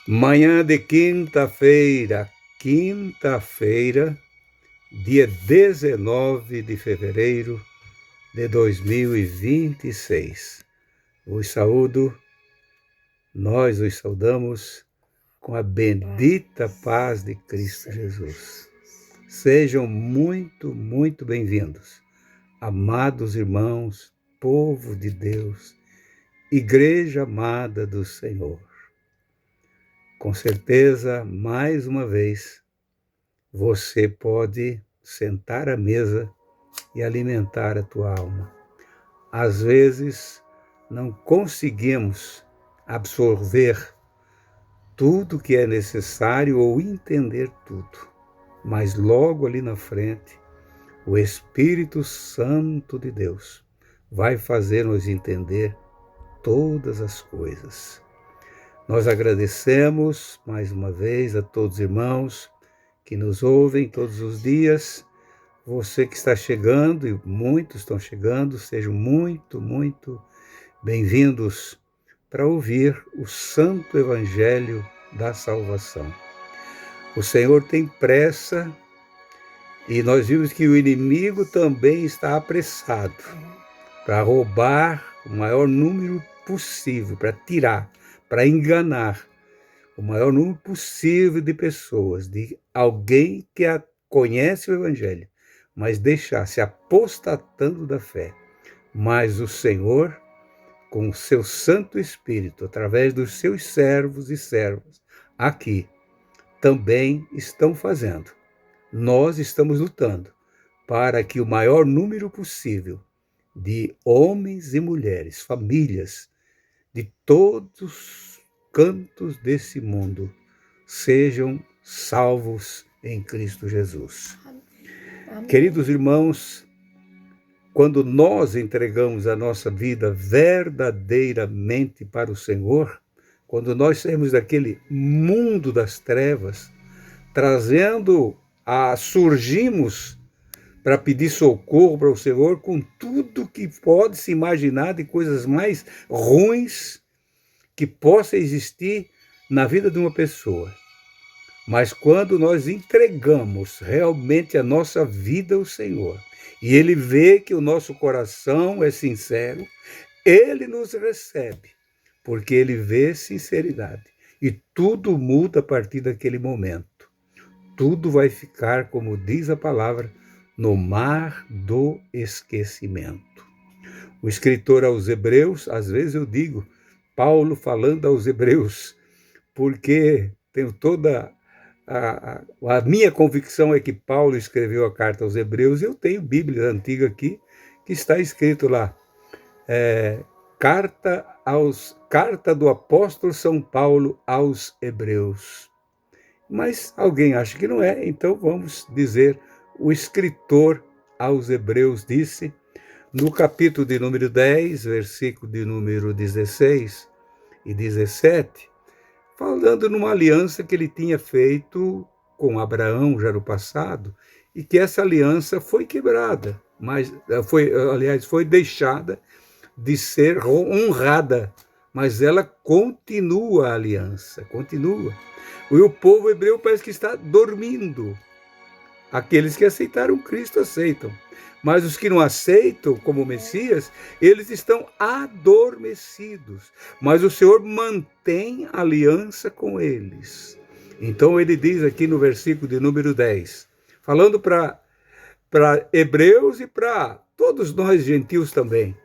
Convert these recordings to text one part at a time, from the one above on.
Manhã de quinta-feira, dia 19 de fevereiro de 2026. Nós os saudamos com a bendita paz de Cristo Jesus. Sejam muito, muito bem-vindos, amados irmãos, povo de Deus, igreja amada do Senhor. Com certeza, mais uma vez, você pode sentar à mesa e alimentar a tua alma. Às vezes, não conseguimos absorver tudo que é necessário ou entender tudo, mas logo ali na frente, o Espírito Santo de Deus vai fazer-nos entender todas as coisas. Nós agradecemos mais uma vez a todos os irmãos que nos ouvem todos os dias. Você que está chegando, e muitos estão chegando, sejam muito, muito bem-vindos para ouvir o Santo Evangelho da Salvação. O Senhor tem pressa e nós vimos que o inimigo também está apressado para roubar o maior número possível, para tirar, para enganar o maior número possível de pessoas, de alguém que conhece o Evangelho, mas deixar-se apostatando da fé. Mas o Senhor, com o seu Santo Espírito, através dos seus servos e servas, aqui, também estão fazendo. Nós estamos lutando para que o maior número possível de homens e mulheres, famílias, de todos os cantos desse mundo, sejam salvos em Cristo Jesus. Amém. Queridos irmãos, quando nós entregamos a nossa vida verdadeiramente para o Senhor, quando nós saímos daquele mundo das trevas, surgimos para pedir socorro para o Senhor com tudo que pode se imaginar de coisas mais ruins que possa existir na vida de uma pessoa. Mas quando nós entregamos realmente a nossa vida ao Senhor, e Ele vê que o nosso coração é sincero, Ele nos recebe, porque Ele vê sinceridade. E tudo muda a partir daquele momento. Tudo vai ficar, como diz a palavra, no mar do esquecimento. O escritor aos Hebreus, às vezes eu digo, Paulo falando aos Hebreus, porque tenho toda a minha convicção é que Paulo escreveu a carta aos Hebreus, e eu tenho Bíblia antiga aqui, que está escrito lá, carta do apóstolo São Paulo aos Hebreus. Mas alguém acha que não é, então vamos dizer, o escritor aos Hebreus disse, no capítulo de número 10, versículo de número 16 e 17, falando numa aliança que ele tinha feito com Abraão já no passado, e que essa aliança foi quebrada, mas foi deixada de ser honrada, mas ela continua a aliança, continua. E o povo hebreu parece que está dormindo. Aqueles que aceitaram Cristo aceitam, mas os que não aceitam como Messias, eles estão adormecidos. Mas o Senhor mantém aliança com eles. Então ele diz aqui no versículo de número 10, falando para hebreus e para todos nós gentios também.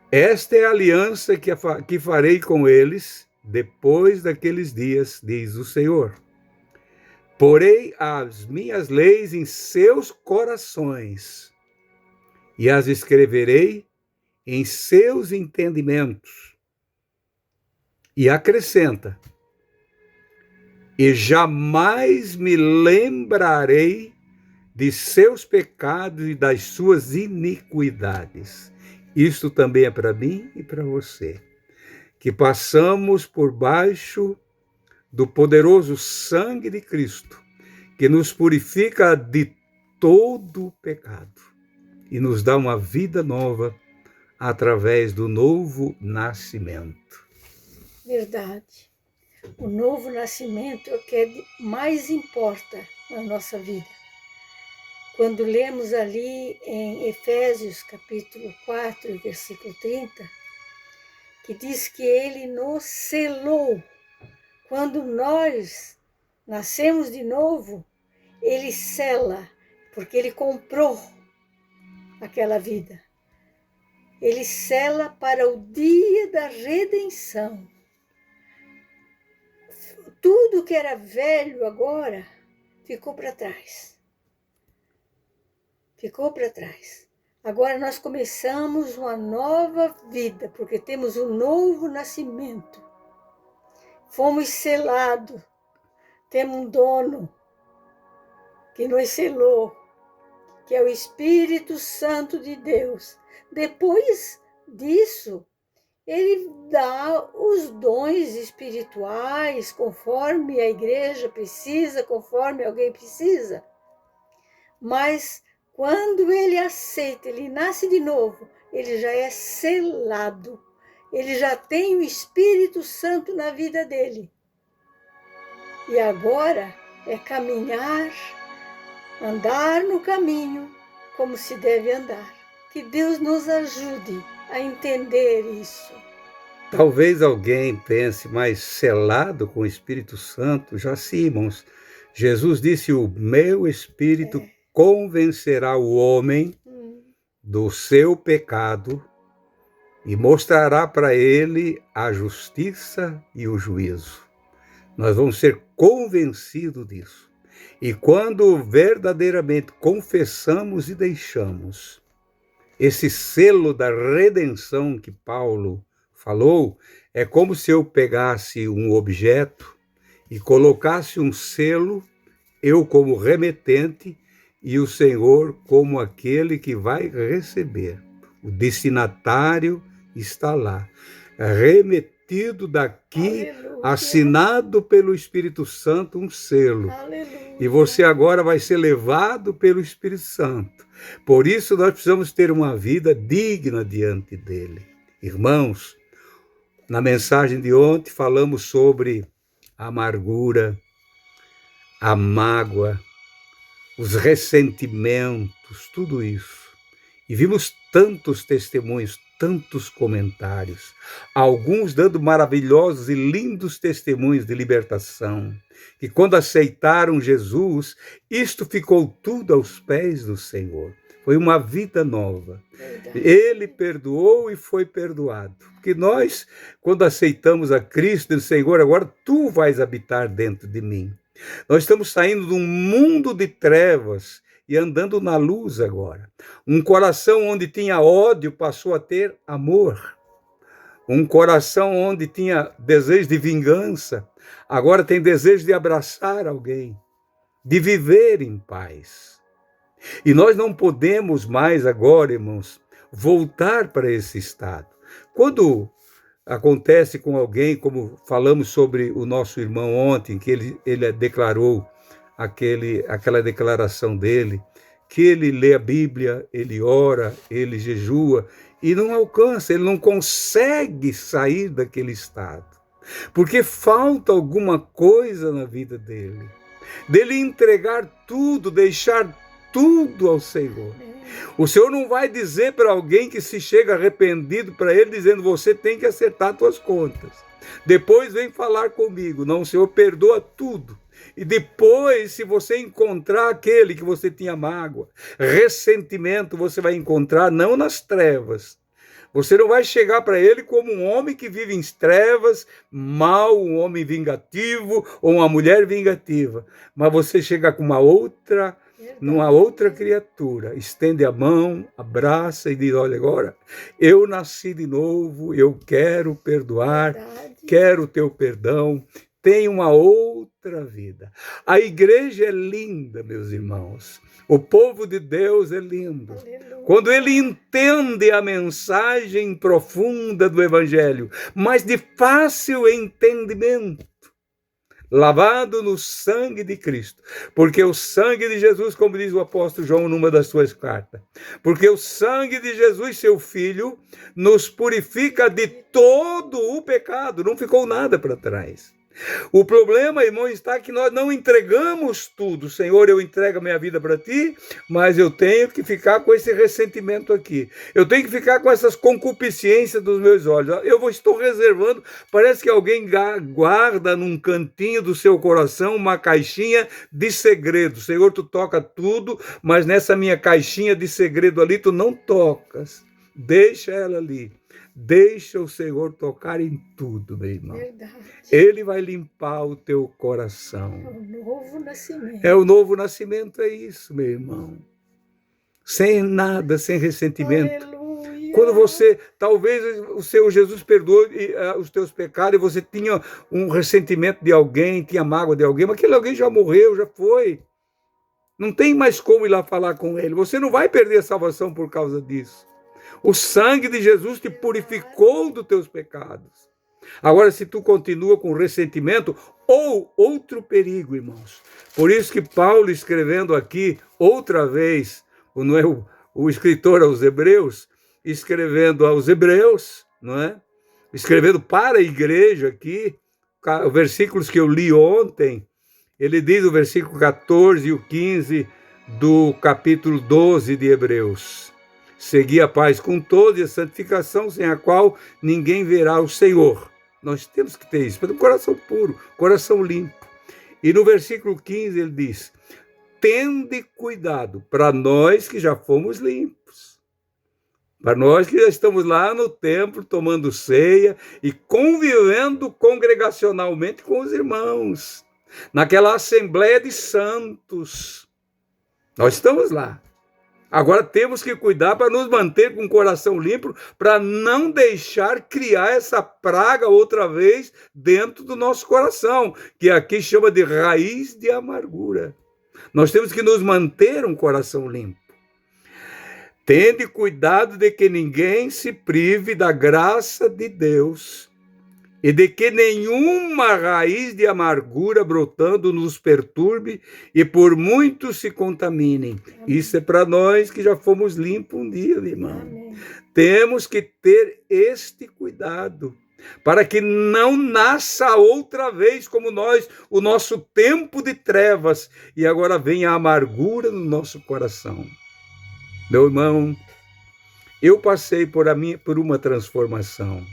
Esta é a aliança que farei com eles depois daqueles dias, diz o Senhor. Porei as minhas leis em seus corações e as escreverei em seus entendimentos. E acrescenta, e jamais me lembrarei de seus pecados e das suas iniquidades. Isso também é para mim e para você, que passamos por baixo do poderoso sangue de Cristo, que nos purifica de todo o pecado e nos dá uma vida nova através do novo nascimento. Verdade. O novo nascimento é o que mais importa na nossa vida. Quando lemos ali em Efésios capítulo 4, versículo 30, que diz que ele nos selou. Quando nós nascemos de novo, ele sela, porque ele comprou aquela vida. Ele sela para o dia da redenção. Tudo que era velho agora ficou para trás. Ficou para trás. Agora nós começamos uma nova vida, porque temos um novo nascimento. Fomos selados. Temos um dono que nos selou, que é o Espírito Santo de Deus. Depois disso, ele dá os dons espirituais conforme a igreja precisa, conforme alguém precisa. Mas quando ele aceita, ele nasce de novo, ele já é selado. Ele já tem o Espírito Santo na vida dele. E agora é caminhar, andar no caminho como se deve andar. Que Deus nos ajude a entender isso. Talvez alguém pense, mas selado com o Espírito Santo, já sim, irmãos. Jesus disse, o meu Espírito convencerá o homem do seu pecado e mostrará para ele a justiça e o juízo. Nós vamos ser convencidos disso. E quando verdadeiramente confessamos e deixamos esse selo da redenção que Paulo falou, é como se eu pegasse um objeto e colocasse um selo, eu como remetente e o Senhor como aquele que vai receber. O destinatário está lá, remetido daqui, aleluia, assinado pelo Espírito Santo, um selo. Aleluia. E você agora vai ser levado pelo Espírito Santo. Por isso nós precisamos ter uma vida digna diante dele. Irmãos, na mensagem de ontem falamos sobre a amargura, a mágoa, os ressentimentos, tudo isso. E vimos tantos testemunhos, tantos comentários, alguns dando maravilhosos e lindos testemunhos de libertação, que quando aceitaram Jesus, isto ficou tudo aos pés do Senhor. Foi uma vida nova. Verdade. Ele perdoou e foi perdoado. Porque nós, quando aceitamos a Cristo, o Senhor, agora tu vais habitar dentro de mim. Nós estamos saindo de um mundo de trevas e andando na luz agora. Um coração onde tinha ódio passou a ter amor. Um coração onde tinha desejo de vingança, agora tem desejo de abraçar alguém, de viver em paz. E nós não podemos mais agora, irmãos, voltar para esse estado. Quando acontece com alguém, como falamos sobre o nosso irmão ontem, que ele declarou aquela declaração dele, que ele lê a Bíblia, ele ora, ele jejua, e não alcança, ele não consegue sair daquele estado, porque falta alguma coisa na vida dele entregar tudo, deixar tudo ao Senhor. O Senhor não vai dizer para alguém que se chega arrependido para ele, dizendo, você tem que acertar suas contas. Depois vem falar comigo. Não, o Senhor perdoa tudo. E depois, se você encontrar aquele que você tinha mágoa, ressentimento, você vai encontrar não nas trevas. Você não vai chegar para ele como um homem que vive em trevas, mau, um homem vingativo ou uma mulher vingativa. Mas você chega com uma outra criatura, estende a mão, abraça e diz, olha agora, eu nasci de novo, eu quero perdoar, quero o teu perdão, tenho uma outra vida. A igreja é linda, meus irmãos. O povo de Deus é lindo. Aleluia. Quando ele entende a mensagem profunda do Evangelho, mas de fácil entendimento, lavado no sangue de Cristo, porque o sangue de Jesus, como diz o apóstolo João numa das suas cartas, porque o sangue de Jesus, seu Filho, nos purifica de todo o pecado, não ficou nada para trás. O problema, irmão, está que nós não entregamos tudo. Senhor, eu entrego a minha vida para ti, mas eu tenho que ficar com esse ressentimento aqui. Eu tenho que ficar com essas concupiscências dos meus olhos. Estou reservando, parece que alguém guarda num cantinho do seu coração uma caixinha de segredo. Senhor, tu toca tudo, mas nessa minha caixinha de segredo ali, tu não tocas. Deixa ela ali. Deixa o Senhor tocar em tudo, meu irmão. Verdade. Ele vai limpar o teu coração. É o novo nascimento. É o novo nascimento, é isso, meu irmão. Sem nada, sem ressentimento. Aleluia. Quando você, talvez o Senhor Jesus perdoe os teus pecados e você tinha um ressentimento de alguém, tinha mágoa de alguém, mas aquele alguém já morreu, já foi. Não tem mais como ir lá falar com ele. Você não vai perder a salvação por causa disso. O sangue de Jesus te purificou dos teus pecados. Agora, se tu continua com ressentimento, ou outro perigo, irmãos. Por isso que Paulo, escrevendo aqui, outra vez, não é o escritor aos Hebreus, escrevendo aos Hebreus, não é? Escrevendo para a igreja aqui, os versículos que eu li ontem, ele diz o versículo 14 e o 15 do capítulo 12 de Hebreus. Segui a paz com todos e a santificação, sem a qual ninguém verá o Senhor. Nós temos que ter isso, mas um coração puro, coração limpo. E no versículo 15 ele diz, tende cuidado para nós que já fomos limpos. Para nós que já estamos lá no templo tomando ceia e convivendo congregacionalmente com os irmãos. Naquela assembleia de santos. Nós estamos lá. Agora temos que cuidar para nos manter com o coração limpo, para não deixar criar essa praga outra vez dentro do nosso coração, que aqui chama de raiz de amargura. Nós temos que nos manter um coração limpo. Tende cuidado de que ninguém se prive da graça de Deus e de que nenhuma raiz de amargura brotando nos perturbe e por muitos se contaminem. Amém. Isso é para nós que já fomos limpos um dia, meu irmão. Amém. Temos que ter este cuidado para que não nasça outra vez como nós, o nosso tempo de trevas, e agora venha a amargura no nosso coração. Meu irmão, eu passei por uma transformação.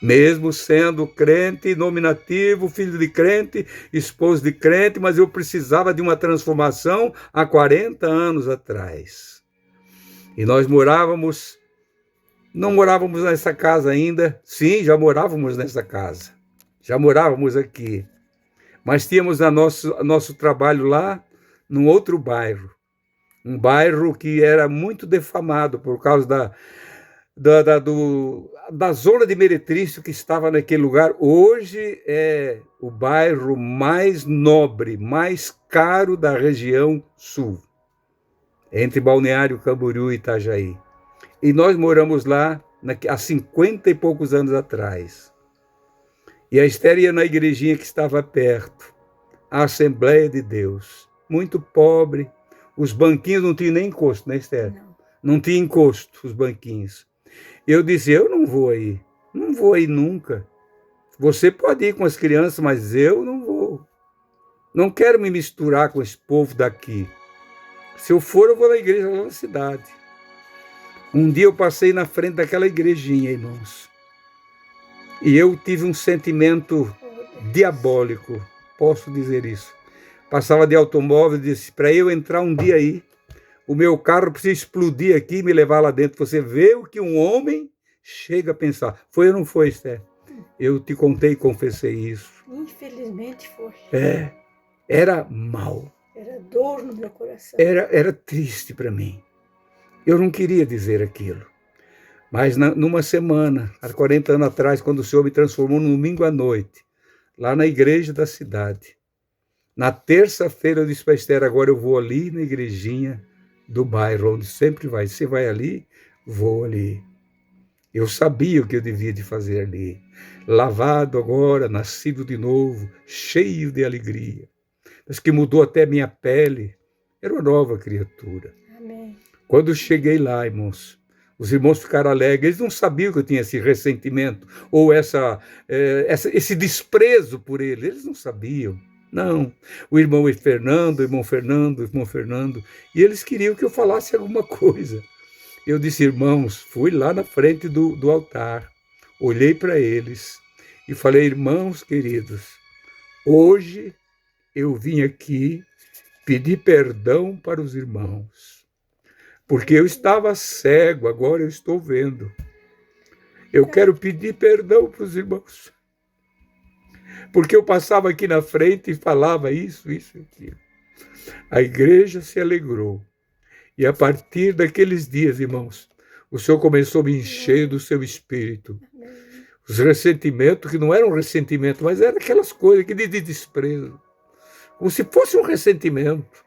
Mesmo sendo crente, nominativo, filho de crente, esposo de crente, mas eu precisava de uma transformação há 40 anos atrás. E nós não morávamos nessa casa ainda, sim, já morávamos nessa casa, já morávamos aqui, mas tínhamos nosso trabalho lá, num outro bairro, um bairro que era muito defamado por causa da zona de meretrício que estava naquele lugar. Hoje é o bairro mais nobre, mais caro da região sul, entre Balneário Camboriú e Itajaí. E nós moramos lá há 50 e poucos anos atrás. E a Esther ia na igrejinha que estava perto, a Assembleia de Deus, muito pobre. Os banquinhos não tinham nem encosto, né, Esther? Não tinha encosto, os banquinhos. Eu disse, eu não vou aí nunca. Você pode ir com as crianças, mas eu não vou. Não quero me misturar com esse povo daqui. Se eu for, eu vou na igreja lá na cidade. Um dia eu passei na frente daquela igrejinha, irmãos. E eu tive um sentimento diabólico, posso dizer isso. Passava de automóvel e disse, para eu entrar um dia aí, o meu carro precisa explodir aqui e me levar lá dentro. Você vê o que um homem chega a pensar. Foi ou não foi, Esther? Eu te contei e confessei isso. Infelizmente foi. Era mal. Era dor no meu coração. Era triste para mim. Eu não queria dizer aquilo. Mas numa semana, há 40 anos atrás, quando o Senhor me transformou no domingo à noite, lá na igreja da cidade, na terça-feira eu disse para a Esther, agora eu vou ali na igrejinha do bairro, onde sempre vai. Você vai ali? Vou ali. Eu sabia o que eu devia de fazer ali. Lavado agora, nascido de novo, cheio de alegria. Mas que mudou até minha pele. Era uma nova criatura. Amém. Quando cheguei lá, irmãos, Os irmãos ficaram alegres, eles não sabiam que eu tinha esse ressentimento, ou esse desprezo por ele, eles não sabiam. Não, o irmão Fernando, e eles queriam que eu falasse alguma coisa. Eu disse, irmãos, fui lá na frente do altar, olhei para eles e falei, irmãos queridos, hoje eu vim aqui pedir perdão para os irmãos, porque eu estava cego, agora eu estou vendo. Eu quero pedir perdão para os irmãos, porque eu passava aqui na frente e falava isso e aquilo. A igreja se alegrou. E a partir daqueles dias, irmãos, o Senhor começou a me encher do seu espírito. Os ressentimentos, que não eram ressentimento, mas eram aquelas coisas que de desprezo. Como se fosse um ressentimento.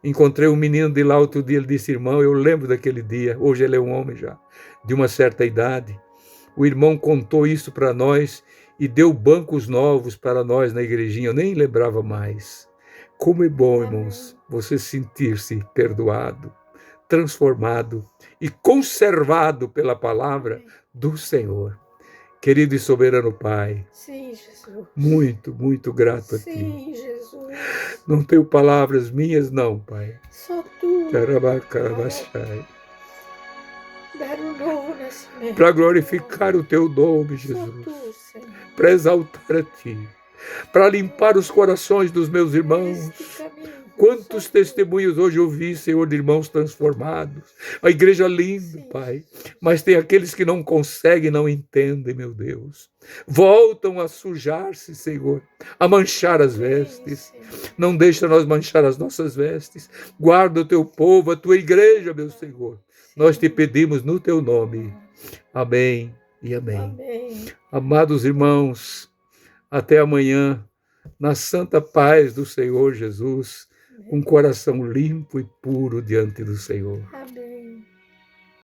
Encontrei um menino de lá outro dia, ele disse, irmão, eu lembro daquele dia, hoje ele é um homem já, de uma certa idade. O irmão contou isso para nós e deu bancos novos para nós na igrejinha, eu nem lembrava mais. Como é bom, irmãos, você sentir-se perdoado, transformado e conservado pela palavra do Senhor. Querido e soberano Pai, sim, Jesus. Muito, muito grato a Ti. Sim, Jesus. Não tenho palavras minhas, não, Pai. Só Tu. Dar um novo nascimento. Para glorificar o Teu nome, Jesus. Só Tu, Senhor. Para exaltar a Ti. Para limpar os corações dos meus irmãos. Quantos testemunhos hoje eu vi, Senhor, de irmãos transformados. A igreja linda, Pai. Mas tem aqueles que não conseguem, não entendem, meu Deus. Voltam a sujar-se, Senhor, a manchar as vestes. Não deixa nós manchar as nossas vestes. Guarda o Teu povo, a Tua igreja, meu Senhor. Nós te pedimos no Teu nome. Amém e amém. Amém. Amados irmãos, até amanhã, na santa paz do Senhor Jesus, com um coração limpo e puro diante do Senhor. Amém.